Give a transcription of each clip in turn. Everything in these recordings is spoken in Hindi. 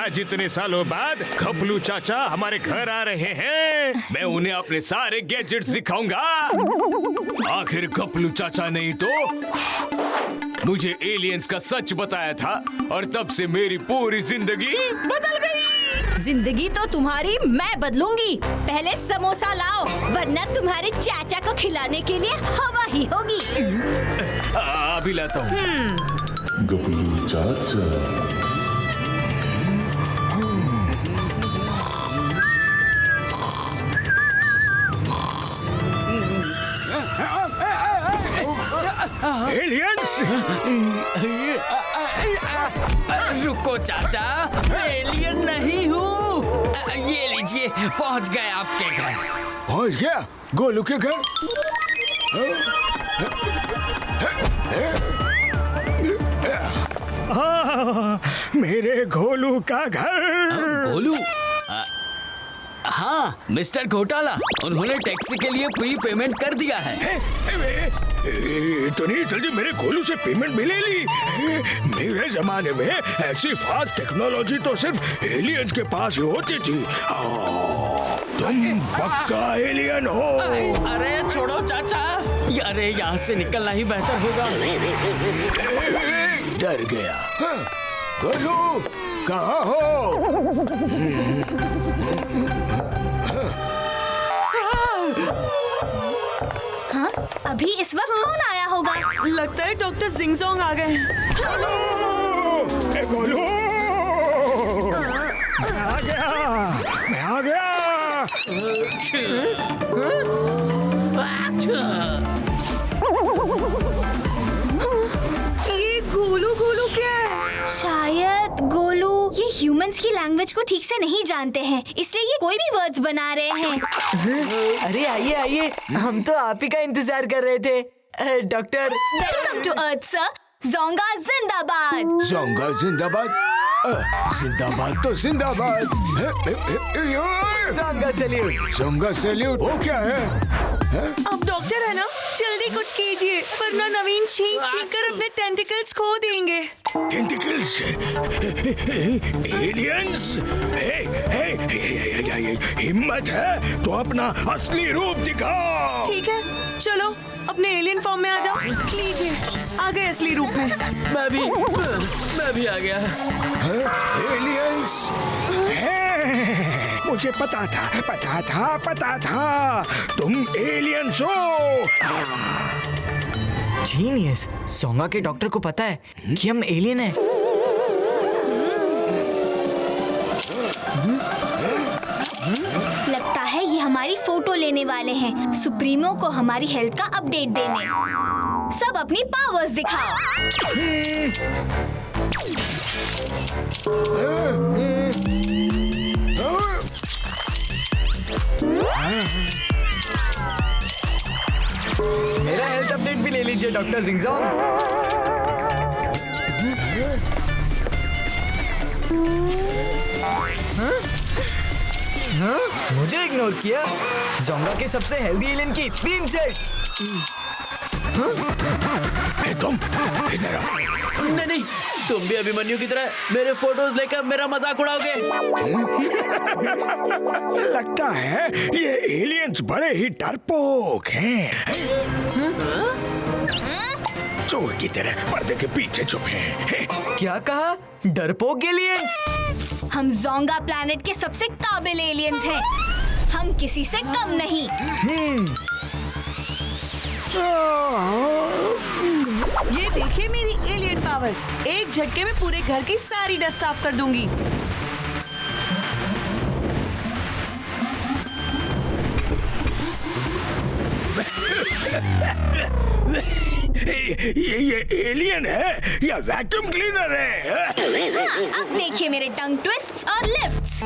आज इतने सालों बाद खपलू चाचा हमारे घर आ रहे हैं। मैं उन्हें अपने सारे गैजेट्स दिखाऊंगा। आखिर खपलू चाचा नहीं तो मुझे एलियंस का सच बताया था और तब से मेरी पूरी जिंदगी बदल गई। जिंदगी तो तुम्हारी मैं बदलूंगी। पहले समोसा लाओ वरना तुम्हारे चाचा को खिलाने के लिए हवा ही होगी। अभी लाता हूँ। गपलू चाचा। एलियंस! रुको चाचा, मैं एलियन नहीं हूँ। ये लीजिए, पहुँच गए आपके घर। पहुँच गया गोलू के घर। मेरे गोलू का घर। गोलू? हाँ, मिस्टर घोटाला, उन्होंने टैक्सी के लिए प्री पेमेंट कर दिया है। इतनी जल्दी मेरे गोलू से पेमेंट भी ले ली? मेरे जमाने में ऐसी फास्ट टेक्नोलॉजी तो सिर्फ एलियंस के पास ही होती थी। तुम पक्का एलियन हो? अरे छोड़ो चाचा, अरे यहाँ से निकलना ही बेहतर होगा। डर गया। गोलू कहाँ हो? हाँ, अभी इस वक्त कौन आया होगा? लगता है डॉक्टर जिंगजोंग आ गए। गोलू! मैं आ गया। ये गोलू गोलू क्या है? शायद गोलू ये ह्यूमंस की लैंग्वेज को ठीक से नहीं जानते हैं, इसलिए ये कोई भी वर्ड्स बना रहे हैं। अरे आइए आइए, हम तो आप ही का इंतजार कर रहे थे। Doctor welcome to earth sir. Jonga जिंदाबाद। जोंगा जिंदाबाद। जिंदाबाद तो जिंदाबाद। जोंगा सैल्यूट। जोंगा सैल्यूट। वो क्या है? अब डॉक्टर है ना, जल्दी कुछ कीजिए वरना नवीन छींक छींक कर अपने टेंटिकल्स खो देंगे। टेंटिकल्स? एलियंस? हिम्मत है तो अपना असली रूप दिखाओ। ठीक है, चलो अपने एलियन फॉर्म में आ जाओ। लीजिए, आ गए असली रूप में। मैं भी आ गया। एलियंस? मुझे पता था तुम एलियंस हो। जीनियस, सोंगा के डॉक्टर को पता है कि हम एलियन हैं। लगता है ये हमारी फोटो लेने वाले हैं, सुप्रीमो को हमारी हेल्थ का अपडेट देने। सब अपनी पावर्स दिखाओ। मेरा हेल्थ अपडेट भी ले लीजिए डॉक्टर जिंगजोंग। मुझे इग्नोर किया। जोंगा के सबसे हेल्दी एलियन की 3 सेट। तुम इधर आओ। नहीं, तुम भी अभिमन्यु की तरह मेरे फोटोज लेकर मेरा मजाक उड़ाओगे। लगता है ये एलियंस बड़े ही डरपोक हैं। चोर की तरह पर्दे के पीछे छुपे हैं। क्या कहा? डरपोक एलियंस? हम जोंगा प्लैनेट के सबसे काबिल एलियंस हैं। हम किसी से कम नहीं। ये देखिए मेरी एलियन पावर। एक झटके में पूरे घर की सारी डस्ट साफ कर दूंगी। ये एलियन है या वैक्यूम क्लीनर है? हाँ, अब देखिए मेरे टंग ट्विस्ट्स और लिफ्ट्स।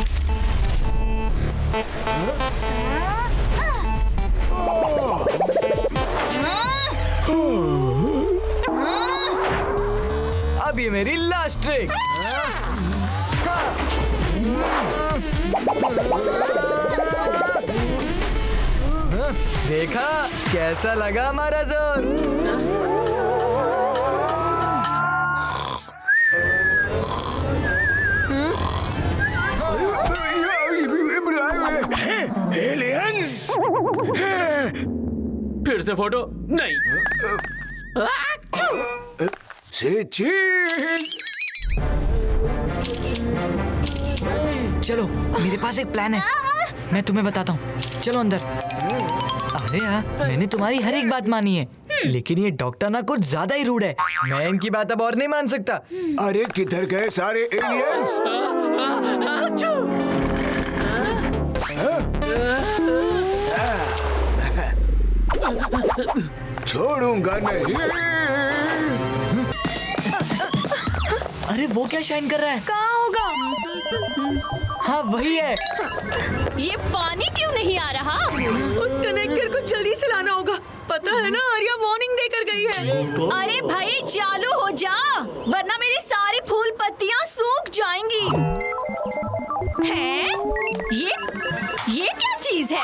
अब ये मेरी लास्ट ट्रिक। देखा कैसा लगा हमारा जोर? फिर से फोटो नहीं। से चीज। चलो मेरे पास एक प्लान है, मैं तुम्हें बताता हूँ। चलो अंदर। अरे हाँ, मैंने तुम्हारी हर एक बात मानी है, लेकिन ये डॉक्टर ना कुछ ज्यादा ही रूड है। मैं इनकी बात अब और नहीं मान सकता। अरे किधर गए सारे एलियंस? छोड़ूंगा नहीं। अरे वो क्या शाइन कर रहा है? कहाँ होगा? हाँ वही है। ये पानी क्यों नहीं आ रहा? उस कनेक्टर को जल्दी से लाना होगा। पता है ना, आर्या वार्निंग देकर गई है। अरे भाई चालू हो जा, वरना मेरी सारी फूल पत्तियां सूख जाएंगी। हैं? ये क्या चीज है?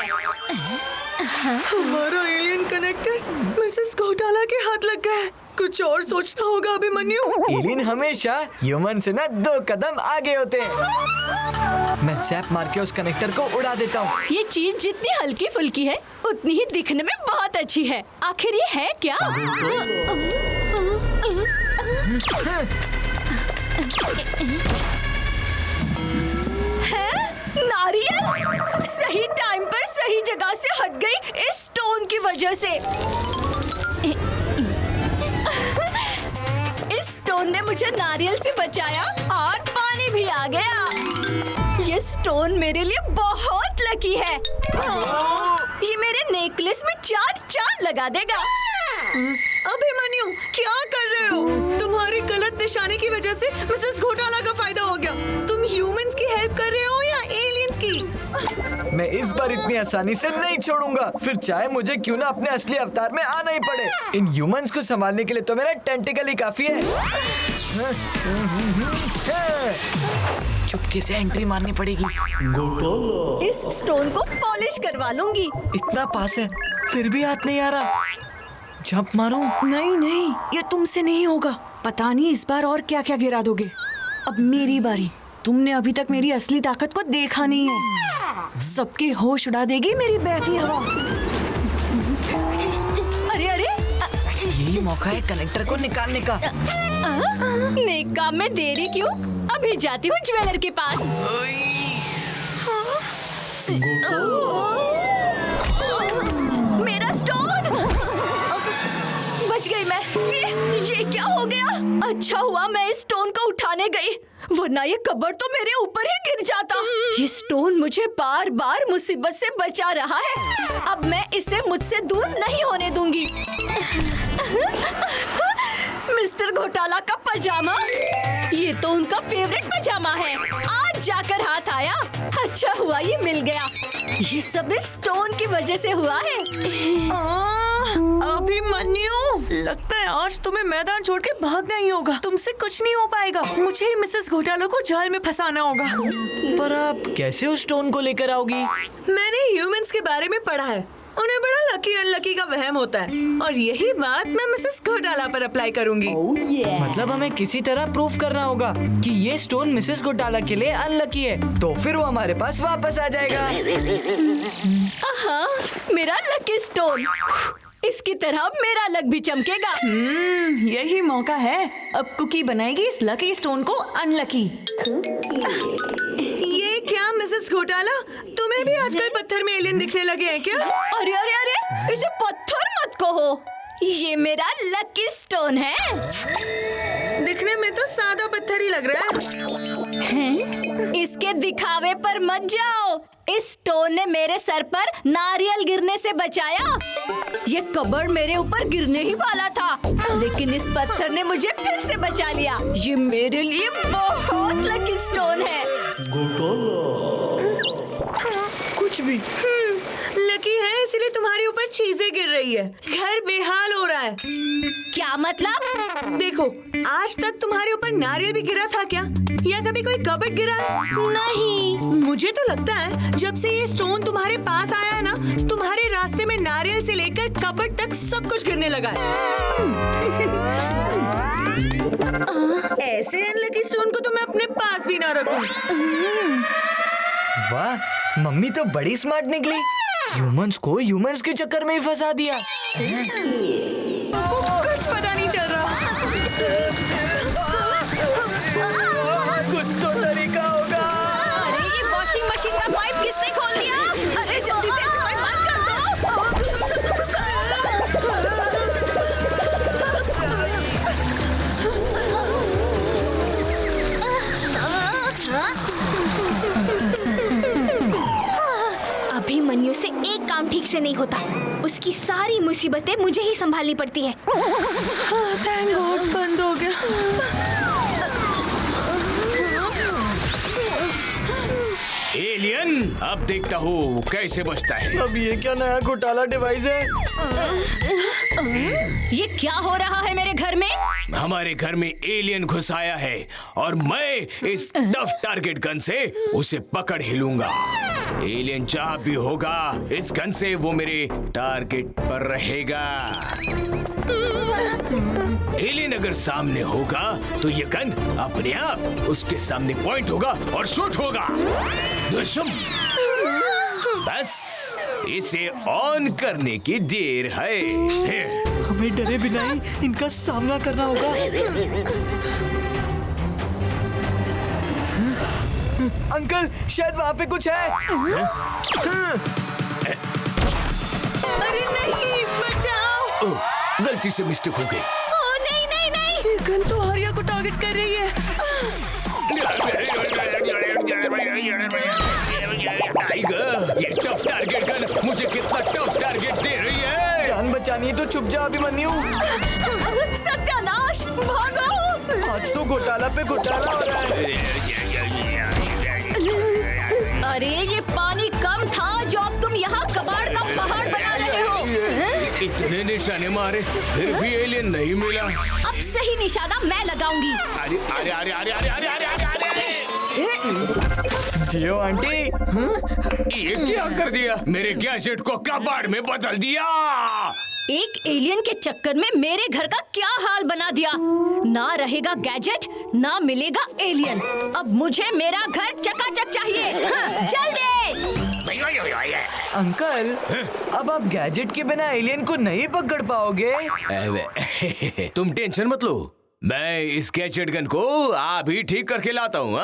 हमारा एलियन कनेक्टर मिसेस घोटाला के हाथ लग गया है। कुछ और सोचना होगा अभिमन्यु। एलियन हमेशा ह्यूमन से ना 2 कदम आगे होते हैं। मैं जैप मार के उस कनेक्टर को उड़ा देता हूँ। ये चीज जितनी हल्की फुल्की है उतनी ही दिखने में बहुत अच्छी है। आखिर ये है क्या? है? नारियल सही टाइम पर सही जगह से हट गई इस स्टोन की वजह से। इस स्टोन ने मुझे नारियल से बचाया और पानी भी आ गया। ये स्टोन मेरे लिए बहुत लकी है। ये मेरे नेकलेस में 4 चांद लगा देगा। अभिमन्यु क्या कर रहे हो? तुम्हारी गलत निशाने की वजह से मिसेस घोटाला का फायदा हो गया। तुम ह्यूमंस की हेल्प कर रहे हो या एलियंस की? मैं इस बार इतनी आसानी से नहीं छोड़ूंगा, फिर चाहे मुझे क्यों ना अपने असली अवतार में आना ही पड़े। इन ह्यूमंस को संभालने के लिए तो मेरा टेंटिकल ही काफी है। चुपके से एंट्री मारनी पड़ेगी। इस स्टोन को पॉलिश करवा लूंगी। इतना पास है फिर भी हाथ नहीं आ रहा। जंप मारूं? नहीं, ये तुमसे नहीं होगा। पता नहीं इस बार और क्या क्या गिरा दोगे। अब मेरी बारी। तुमने अभी तक मेरी असली ताकत को देखा नहीं है। सबके होश उड़ा देगी मेरी बहती हवा। अरे यही मौका है कनेक्टर को निकालने का। नेक काम में देरी क्यों? अभी जाती हूँ ज्वेलर के पास। मेरा स्टोन! बच गई मैं। ये क्या हो गया? अच्छा हुआ मैं इस स्टोन को उठाने गई, वरना ये कबर तो मेरे ऊपर ही गिर जाता। ये स्टोन मुझे बार बार मुसीबत से बचा रहा है। अब मैं इसे मुझसे दूर नहीं होने दूंगी। मिस्टर घोटाला का पजामा, ये तो उनका फेवरेट पजामा है। आज जाकर हाथ आया। अच्छा हुआ ये मिल गया। ये सब इस स्टोन की वजह से हुआ है। अभिमन्यु, लगता है आज तुम्हें मैदान छोड़ के भागना ही होगा। तुमसे कुछ नहीं हो पाएगा। मुझे ही मिसेस घोटाला को जाल में फंसाना होगा। पर आप कैसे उस स्टोन को लेकर आओगी? मैंने ह्यूमंस के बारे में पढ़ा है। उन्हें बड़ा लकी अनलकी का वहम होता है, और यही बात मैं मिसेस घोटाला पर अप्लाई करूंगी। मतलब हमें किसी तरह प्रूफ करना होगा कि ये स्टोन मिसेस घोटाला के लिए अनलकी है, तो फिर वो हमारे पास वापस आ जाएगा। मेरा लकी स्टोन, इसकी तरह मेरा लक भी चमकेगा। यही मौका है। अब कुकी बनाएगी इस लकी स्टोन को अनलकी। ये क्या मिसेस घोटाला, तुम्हें भी आजकल पत्थर में एलियन दिखने लगे हैं क्या? अरे अरे अरे, इसे पत्थर मत कहो। ये मेरा लकी स्टोन है। दिखने में तो सादा पत्थर ही लग रहा है। इसके दिखावे पर मत जाओ। इस स्टोन ने मेरे सर पर नारियल गिरने से बचाया। ये कबर मेरे ऊपर गिरने ही वाला था, लेकिन इस पत्थर ने मुझे फिर से बचा लिया। ये मेरे लिए बहुत लकी स्टोन है। कुछ भी लकी है, इसलिए तुम्हारे ऊपर चीजें गिर रही है। घर बेहाल हो रहा है। क्या मतलब? देखो, आज तक तुम्हारे ऊपर नारियल भी गिरा था क्या, या कभी कोई कबड गिरा? नहीं। मुझे तो लगता है जब से ये स्टोन तुम्हारे पास आया है ना, तुम्हारे रास्ते में नारियल से लेकर कबड तक सब कुछ गिरने लगा है। ऐसे अनलकी स्टोन को तो मैं अपने पास भी ना रखूं। वाह, मम्मी तो बड़ी स्मार्ट निकली। ह्यूमंस को ह्यूमंस के चक्कर में ही फंसा दिया। कुछ पता नहीं चल रहा। कुछ तो तरीका होगा। अरे ये वॉशिंग मशीन का पाइप किसने खोल दिया? अरे जल्दी से इसे पाइप बंद कर दो। अभिमन्यु से एक काम ठीक से नहीं होता। उसकी सारी मुसीबतें मुझे ही संभालनी पड़ती है। थैंक गॉड बंद हो गया। एलियन, अब देखता हूँ कैसे बचता है। अब ये क्या नया घोटाला डिवाइस है? ये क्या हो रहा है मेरे घर में? हमारे घर में एलियन घुस आया है और मैं इस टफ टारगेट गन से उसे पकड़ ही लूंगा। एलियन जहाँ भी होगा इस गन से वो मेरे टारगेट पर रहेगा। एलियन अगर सामने होगा तो ये गन अपने आप उसके सामने पॉइंट होगा और शूट होगा। दुश्मन, बस इसे ऑन करने की देर है। हमें डरे बिना ही इनका सामना करना होगा। अंकल, शायद वहाँ पे कुछ है। अरे नहीं, बचाओ। ओह, गलती से मिस्टेक हो गई। ओह नहीं नहीं नहीं। ये गन तो आर्या को टारगेट कर रही है। टाइगर, ये टफ टारगेट गन मुझे कितना टफ टारगेट दे रही है। जान बचानी है तो चुप जा अभिमन्यु। सत्यानाश, भागो। आज तो घोटाला पे घोटाला हो रहा है। अरे ये पानी कम था जो अब तुम यहाँ कबाड़ का पहाड़ बना रहे हो। इतने निशाने मारे फिर भी एलियन नहीं मिला। अब सही निशाना मैं लगाऊंगी। अरे अरे अरे अरे अरे अरे अरे अरे अरे जियो आंटी। ये क्या कर दिया? मेरे गैजेट को कबाड़ में बदल दिया। एक एलियन के चक्कर में मेरे घर का क्या हाल बना दिया। ना रहेगा गैजेट, ना मिलेगा एलियन। अब मुझे मेरा घर चकाचक चाहिए। हाँ, जल्दी। अंकल, अब आप गैजेट के बिना एलियन को नहीं पकड़ पाओगे। तुम टेंशन मत लो, मैं इस गैजेट गन को अभी ठीक करके लाता हूँ।